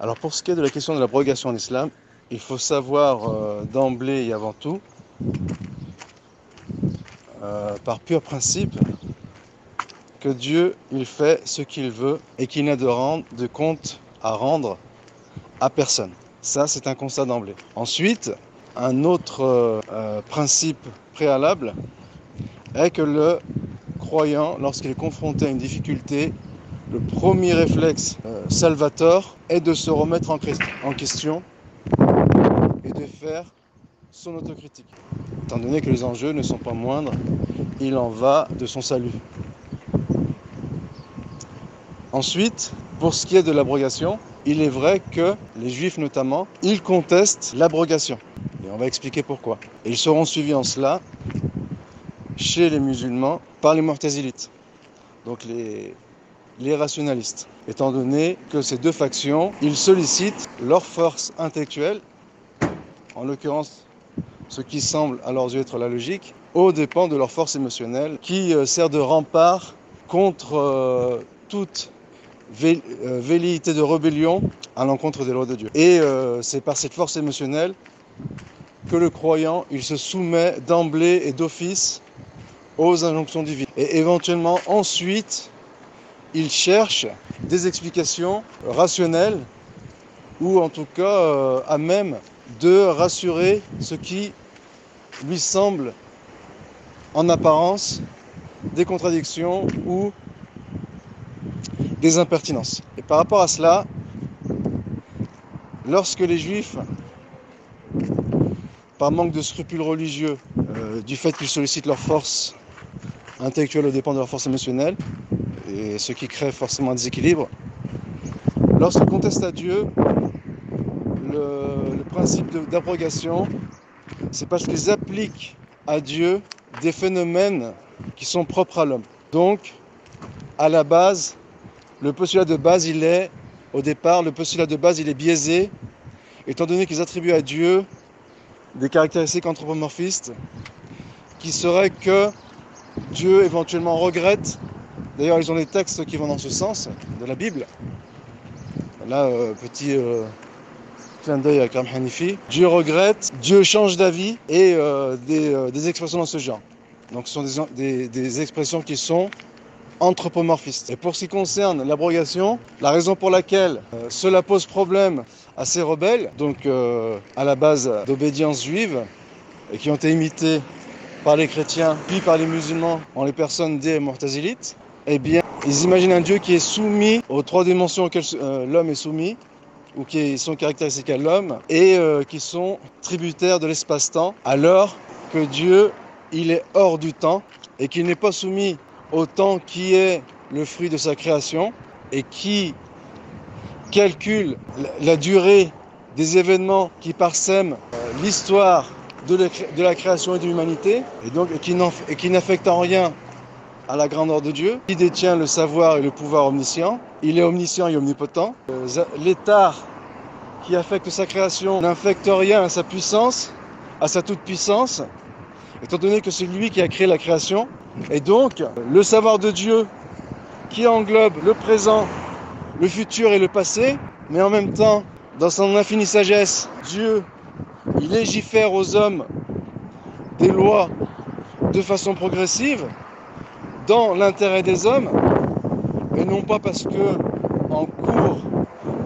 Alors pour ce qui est de la question de l'abrogation en islam, il faut savoir d'emblée et avant tout, par pur principe, que Dieu, il fait ce qu'il veut et qu'il n'a de compte à rendre à personne. Ça, c'est un constat d'emblée. Ensuite, un autre principe préalable est que le croyant, lorsqu'il est confronté à une difficulté, le premier réflexe salvateur est de se remettre en question et de faire son autocritique. Étant donné que les enjeux ne sont pas moindres, il en va de son salut. Ensuite, pour ce qui est de l'abrogation, il est vrai que les juifs notamment, ils contestent l'abrogation. Et on va expliquer pourquoi. Et ils seront suivis en cela chez les musulmans par les mu'tazilites, donc les rationalistes. Étant donné que ces deux factions, ils sollicitent leur force intellectuelle, en l'occurrence ce qui semble à leurs yeux être la logique, aux dépens de leur force émotionnelle qui sert de rempart contre toute velléité de rébellion à l'encontre des lois de Dieu. Et c'est par cette force émotionnelle que le croyant, il se soumet d'emblée et d'office aux injonctions divines. Et éventuellement, ensuite, il cherche des explications rationnelles ou en tout cas à même de rassurer ce qui lui semble en apparence des contradictions ou des impertinences. Et par rapport à cela, lorsque les juifs, par manque de scrupules religieux, du fait qu'ils sollicitent leur force intellectuelle aux dépens de leur force émotionnelle, et ce qui crée forcément un déséquilibre, lorsqu'ils contestent à Dieu, le principe d'abrogation, c'est parce qu'ils appliquent à Dieu des phénomènes qui sont propres à l'homme. Donc, à la base, le postulat de base, il est biaisé, étant donné qu'ils attribuent à Dieu des caractéristiques anthropomorphistes qui seraient que Dieu éventuellement regrette. D'ailleurs, ils ont des textes qui vont dans ce sens, de la Bible. Là, petit clin d'œil à Karam Hanifi. Dieu regrette, Dieu change d'avis et des expressions dans ce genre. Donc ce sont des expressions qui sont anthropomorphistes. Et pour ce qui concerne l'abrogation, la raison pour laquelle cela pose problème à ces rebelles, donc à la base d'obédience juive, et qui ont été imités par les chrétiens, puis par les musulmans en les personnes des mu'tazilites, eh bien, ils imaginent un Dieu qui est soumis aux trois dimensions auxquelles l'homme est soumis, ou qui sont caractéristiques à l'homme, et qui sont tributaires de l'espace-temps, alors que Dieu, il est hors du temps, et qu'il n'est pas soumis au temps qui est le fruit de sa création, et qui calcule la durée des événements qui parsèment l'histoire de la création et de l'humanité, et donc qui n'affecte en rien à la grandeur de Dieu. Il détient le savoir et le pouvoir omniscient. Il est omniscient et omnipotent. L'état qui affecte sa création n'affecte rien à sa puissance, à sa toute-puissance, étant donné que c'est lui qui a créé la création. Et donc, le savoir de Dieu qui englobe le présent, le futur et le passé, mais en même temps, dans son infinie sagesse, Dieu, il légifère aux hommes des lois de façon progressive, dans l'intérêt des hommes, et non pas parce que en cours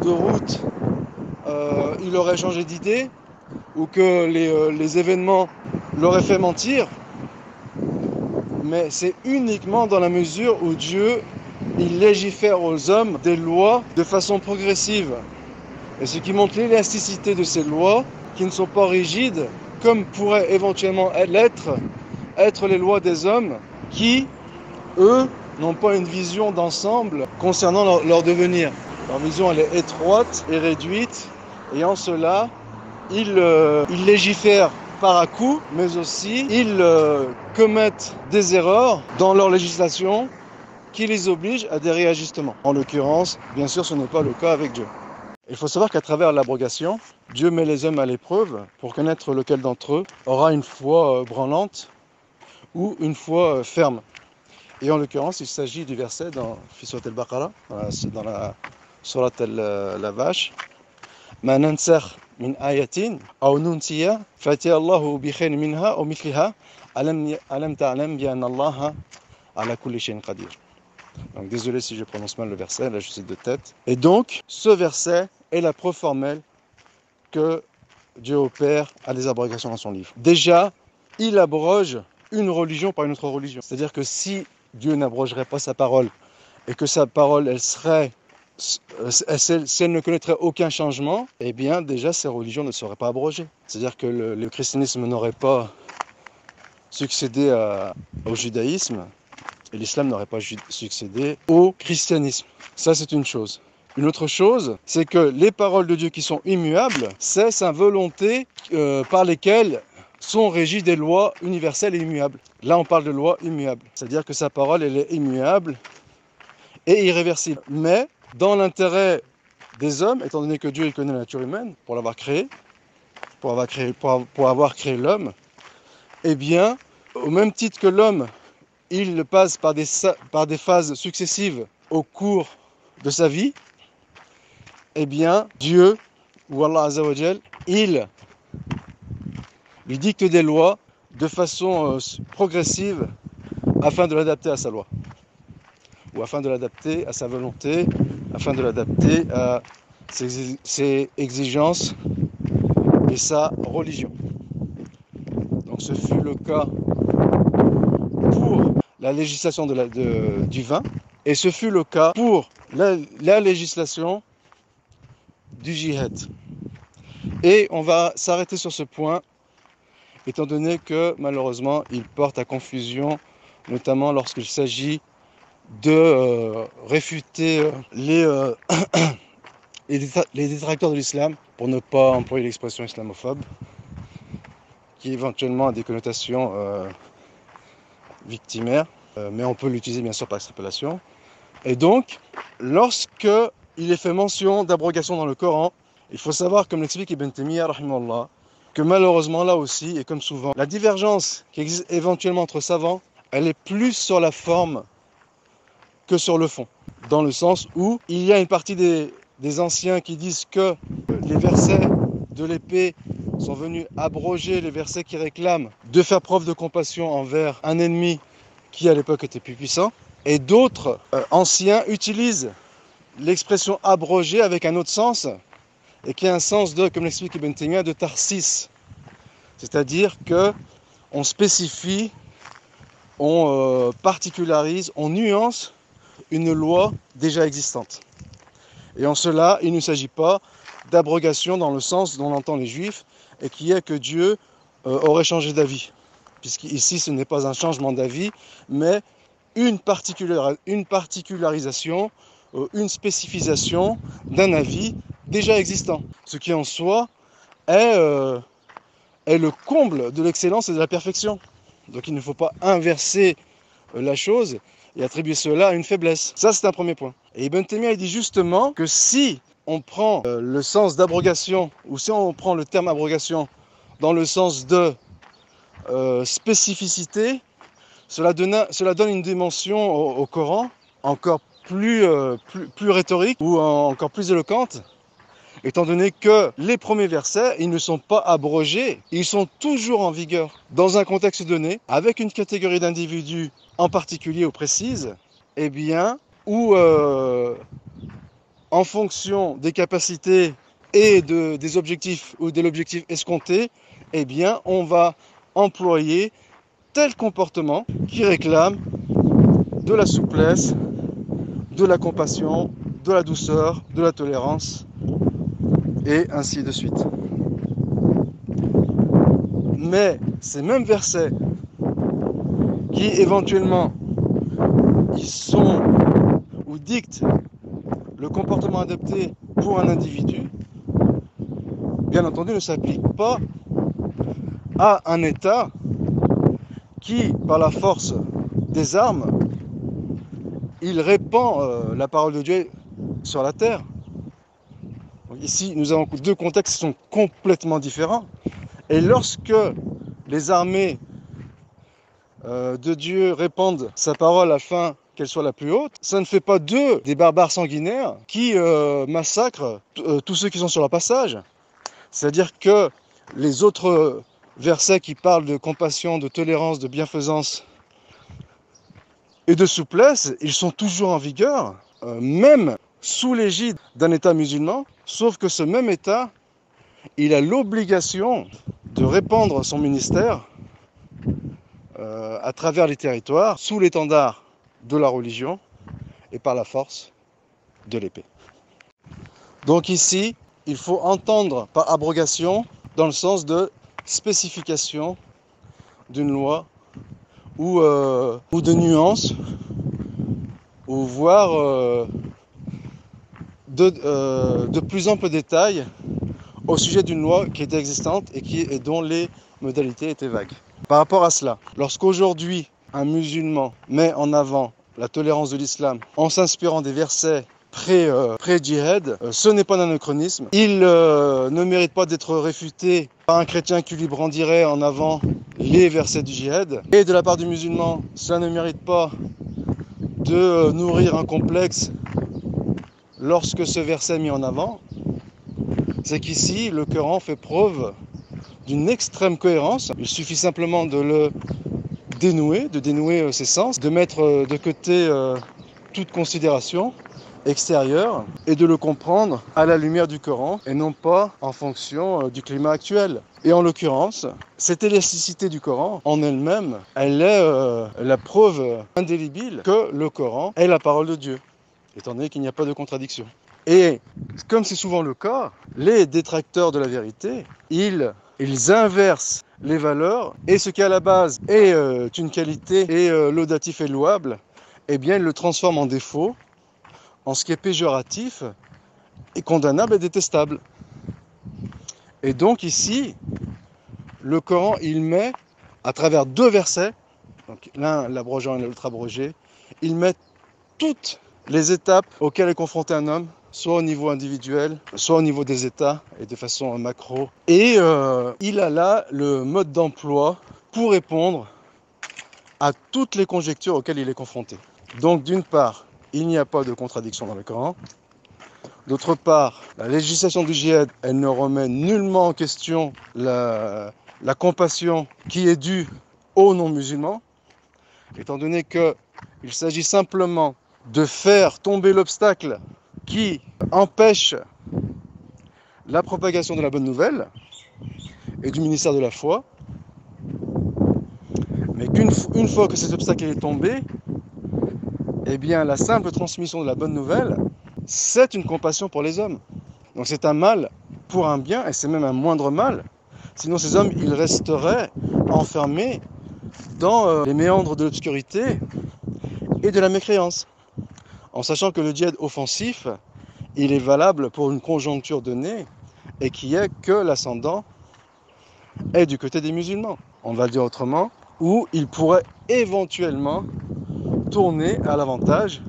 de route il aurait changé d'idée ou que les événements l'auraient fait mentir, mais c'est uniquement dans la mesure où Dieu il légifère aux hommes des lois de façon progressive, et ce qui montre l'élasticité de ces lois qui ne sont pas rigides comme pourraient éventuellement être les lois des hommes qui eux n'ont pas une vision d'ensemble concernant leur devenir. Leur vision elle est étroite et réduite, et en cela ils légifèrent par à coup, mais aussi ils commettent des erreurs dans leur législation qui les obligent à des réajustements. En l'occurrence, bien sûr, ce n'est pas le cas avec Dieu. Il faut savoir qu'à travers l'abrogation, Dieu met les hommes à l'épreuve pour connaître lequel d'entre eux aura une foi branlante ou une foi ferme. Et en l'occurrence, il s'agit du verset dans Surat al-Baqarah, dans la Surat la vache, ما ننسخ من آية أو ننسيها فأتي الله بخير منها أو مثلها ألم تعلم بأن الله على كل شيء قدير. Donc désolé si je prononce mal le verset, là je cite de tête. Et donc ce verset est la preuve formelle que Dieu opère à des abrogations dans son livre. Déjà, il abroge une religion par une autre religion. C'est-à-dire que si Dieu n'abrogerait pas sa parole et que sa parole, elle serait, si elle ne connaîtrait aucun changement, eh bien déjà ces religions ne seraient pas abrogées. C'est-à-dire que le christianisme n'aurait pas succédé au judaïsme et l'islam n'aurait pas succédé au christianisme. Ça, c'est une chose. Une autre chose, c'est que les paroles de Dieu qui sont immuables, c'est sa volonté par lesquelles sont régies des lois universelles et immuables. Là, on parle de lois immuables. C'est-à-dire que sa parole, elle est immuable et irréversible. Mais dans l'intérêt des hommes, étant donné que Dieu il connaît la nature humaine, pour l'avoir créée, pour avoir créé l'homme, eh bien, au même titre que l'homme, il passe par des phases successives au cours de sa vie, eh bien, Dieu, ou Allah Azzawajal, il dicte des lois de façon progressive afin de l'adapter à sa loi, ou afin de l'adapter à sa volonté, afin de l'adapter à ses exigences et sa religion. Donc ce fut le cas pour la législation du vin, et ce fut le cas pour la législation du djihad. Et on va s'arrêter sur ce point, étant donné que malheureusement il porte à confusion, notamment lorsqu'il s'agit de réfuter les détracteurs de l'islam, pour ne pas employer l'expression islamophobe, qui éventuellement a des connotations victimaires, mais on peut l'utiliser bien sûr par extrapolation. Et donc, lorsque il est fait mention d'abrogation dans le Coran, il faut savoir, comme l'explique Ibn Taymiyyah, rahimahullah, que malheureusement là aussi, et comme souvent, la divergence qui existe éventuellement entre savants, elle est plus sur la forme que sur le fond. Dans le sens où il y a une partie des anciens qui disent que les versets de l'épée sont venus abroger les versets qui réclament de faire preuve de compassion envers un ennemi qui à l'époque était plus puissant. Et d'autres anciens utilisent l'expression abrogée avec un autre sens, et qui a un sens de, comme l'explique Ibn Taymiyyah, de tarsis. C'est-à-dire qu'on spécifie, on particularise, on nuance une loi déjà existante. Et en cela, il ne s'agit pas d'abrogation dans le sens dont l'entendent les Juifs, et qui est que Dieu aurait changé d'avis. Puisqu'ici, ce n'est pas un changement d'avis, mais une particularisation, une spécification d'un avis déjà existant. Ce qui en soi est le comble de l'excellence et de la perfection. Donc il ne faut pas inverser la chose et attribuer cela à une faiblesse. Ça, c'est un premier point. Et Ibn Taymiyyah dit justement que si on prend le sens d'abrogation, ou si on prend le terme abrogation dans le sens de spécificité, cela donne une dimension au Coran encore plus rhétorique, ou encore plus éloquente, étant donné que les premiers versets, ils ne sont pas abrogés, ils sont toujours en vigueur dans un contexte donné, avec une catégorie d'individus en particulier ou précise, eh bien, où en fonction des capacités et des objectifs ou de l'objectif escompté, eh bien, on va employer tel comportement qui réclame de la souplesse, de la compassion, de la douceur, de la tolérance, et ainsi de suite. Mais ces mêmes versets qui éventuellement ils sont ou dictent le comportement adopté pour un individu, bien entendu ne s'appliquent pas à un État qui, par la force des armes, il répand la parole de Dieu sur la terre. Donc ici, nous avons deux contextes qui sont complètement différents. Et lorsque les armées de Dieu répandent sa parole afin qu'elle soit la plus haute, ça ne fait pas d'eux des barbares sanguinaires qui massacrent tous ceux qui sont sur leur passage. C'est-à-dire que les autres versets qui parlent de compassion, de tolérance, de bienfaisance et de souplesse, ils sont toujours en vigueur, même sous l'égide d'un État musulman, sauf que ce même État, il a l'obligation de répandre son ministère à travers les territoires, sous l'étendard de la religion et par la force de l'épée. Donc ici, il faut entendre par abrogation dans le sens de spécification d'une loi ou de nuances, ou voire de plus amples détails au sujet d'une loi qui était existante et dont les modalités étaient vagues. Par rapport à cela, lorsqu'aujourd'hui un musulman met en avant la tolérance de l'islam en s'inspirant des versets pré-djihad, ce n'est pas un anachronisme. Il ne mérite pas d'être réfuté par un chrétien qui lui brandirait en avant les versets du djihad. Et de la part du musulman, cela ne mérite pas de nourrir un complexe lorsque ce verset est mis en avant. C'est qu'ici, le Coran fait preuve d'une extrême cohérence. Il suffit simplement de le dénouer ses sens, de mettre de côté toute considération extérieure et de le comprendre à la lumière du Coran et non pas en fonction du climat actuel. Et en l'occurrence, cette élasticité du Coran en elle-même, elle est la preuve indélébile que le Coran est la parole de Dieu, étant donné qu'il n'y a pas de contradiction. Et comme c'est souvent le cas, les détracteurs de la vérité, ils inversent les valeurs, et ce qui à la base est une qualité et laudatif et louable, eh bien ils le transforment en défaut, en ce qui est péjoratif et condamnable et détestable. Et donc ici, le Coran, il met, à travers deux versets, donc l'un l'abrogeant et l'autre abrogé, il met toutes les étapes auxquelles est confronté un homme, soit au niveau individuel, soit au niveau des États, et de façon macro. Et il a là le mode d'emploi pour répondre à toutes les conjectures auxquelles il est confronté. Donc d'une part, il n'y a pas de contradiction dans le Coran. D'autre part, la législation du djihad, elle ne remet nullement en question la compassion qui est due aux non-musulmans, étant donné qu'il s'agit simplement de faire tomber l'obstacle qui empêche la propagation de la bonne nouvelle et du ministère de la foi, mais qu'une fois que cet obstacle est tombé, eh bien la simple transmission de la bonne nouvelle, c'est une compassion pour les hommes. Donc c'est un mal pour un bien, et c'est même un moindre mal. Sinon ces hommes, ils resteraient enfermés dans les méandres de l'obscurité et de la mécréance. En sachant que le djihad offensif, il est valable pour une conjoncture donnée, et qui est que l'ascendant est du côté des musulmans. On va le dire autrement, où il pourrait éventuellement tourner à l'avantage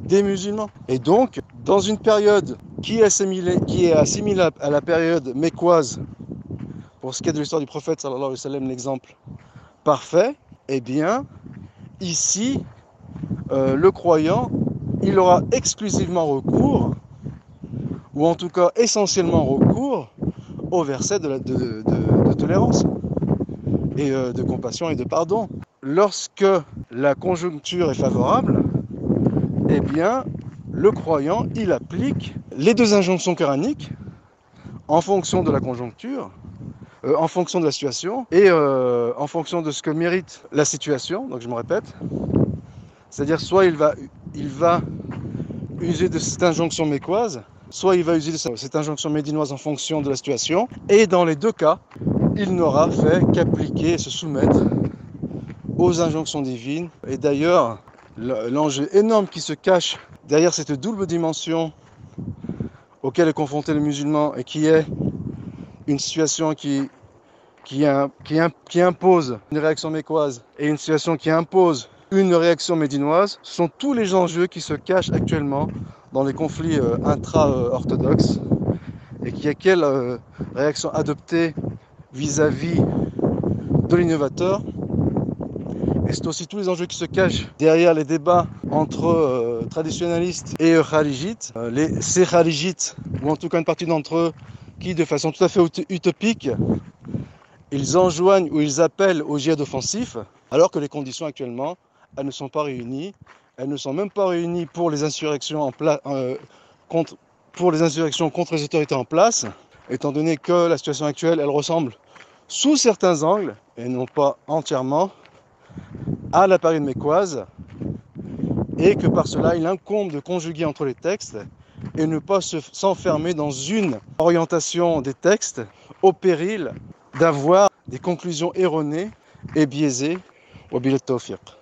des musulmans. Et donc, dans une période qui est assimilable à la période mécoise, pour ce qui est de l'histoire du prophète, sallallahu alayhi wa sallam, l'exemple parfait, eh bien, ici, le croyant, il aura exclusivement recours, ou en tout cas essentiellement recours, au verset de tolérance, et de compassion et de pardon. Lorsque la conjoncture est favorable, eh bien, le croyant, il applique les deux injonctions coraniques en fonction de la conjoncture, en fonction de la situation et en fonction de ce que mérite la situation. Donc je me répète, c'est-à-dire soit il va user de cette injonction mécoise, soit il va user de cette injonction médinoise en fonction de la situation, et dans les deux cas, il n'aura fait qu'appliquer et se soumettre aux injonctions divines. Et d'ailleurs, l'enjeu énorme qui se cache derrière cette double dimension auquel est confronté le musulman, et qui est une situation qui impose une réaction mécoise et une situation qui impose une réaction médinoise, ce sont tous les enjeux qui se cachent actuellement dans les conflits intra-orthodoxes, et qui est quelle réaction adopter vis-à-vis de l'innovateur et c'est aussi tous les enjeux qui se cachent derrière les débats entre traditionnalistes et kharijites. Ces kharijites, ou en tout cas une partie d'entre eux, qui de façon tout à fait utopique, ils enjoignent ou ils appellent au djihad offensif, alors que les conditions actuellement, elles ne sont pas réunies. Elles ne sont même pas réunies pour les insurrections contre les autorités en place, étant donné que la situation actuelle, elle ressemble sous certains angles, et non pas entièrement, à la période mécoise, et que par cela, il incombe de conjuguer entre les textes et ne pas s'enfermer dans une orientation des textes au péril d'avoir des conclusions erronées et biaisées. Wabillahi tawfiq.